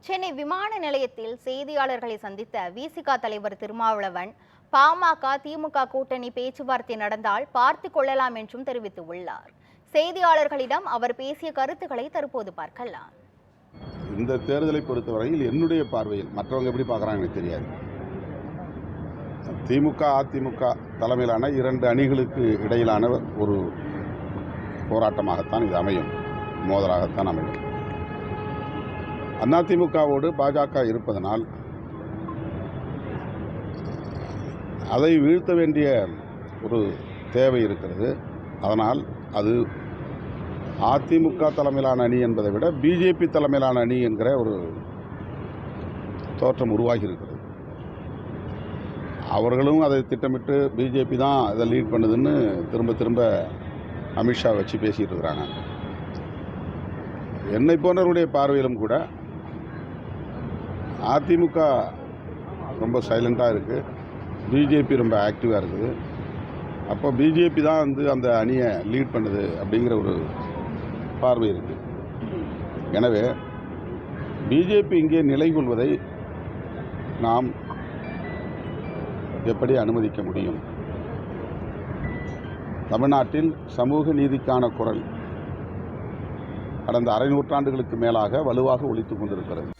சென்னை விமான நிலையத்தில் செய்தியாளர்களை சந்தித்த விசிக தலைவர் திருமாவளவன் பாமக திமுக கூட்டணி பேச்சுவார்த்தை நடந்தால் பார்த்து கொள்ளலாம் என்றும் தெரிவித்துள்ளார். செய்தியாளர்களிடம் அவர் பேசிய கருத்துக்களை தற்போது பார்க்கலாம். இந்த தேர்தலை பொறுத்தவரையில் என்னுடைய பார்வையில் மற்றவங்க எப்படி பார்க்குறாங்க எனக்கு தெரியாது. திமுக அதிமுக தலைமையிலான இரண்டு அணிகளுக்கு இடையிலான ஒரு போராட்டமாகத்தான் இது அமையும், மோதலாகத்தான் அமையும். அதிமுகவோடு பாஜக இருப்பதனால் அதை வீழ்த்த வேண்டிய ஒரு தேவை இருக்கிறது. அதனால் அது அதிமுக தலைமையிலான அணி என்பதை விட பிஜேபி தலைமையிலான அணி என்கிற ஒரு தோற்றம் உருவாகி இருக்கிறது. அவர்களும் அதை திட்டமிட்டு பிஜேபி தான் இதை லீட் பண்ணுதுன்னு திரும்ப அமித்ஷா வச்சு பேசிகிட்டு இருக்கிறாங்க. என்னை போன்றவருடைய பார்வையிலும் கூட அதிமுக ரொம்ப சைலண்ட்டாக இருக்குது, பிஜேபி ரொம்ப ஆக்டிவாக இருக்குது. அப்போ பிஜேபி தான் அந்த அணியை லீட் பண்ணுது அப்படிங்கிற ஒரு பார்வை இருக்குது. எனவே பிஜேபி இங்கே நிலை கொள்வதை நாம் எப்படி அனுமதிக்க முடியும்? தமிழ்நாட்டில் சமூக நீதிக்கான குரல் கடந்த அரை நூற்றாண்டுகளுக்கு மேலாக வலுவாக ஒலித்துக் கொண்டிருக்கிறது.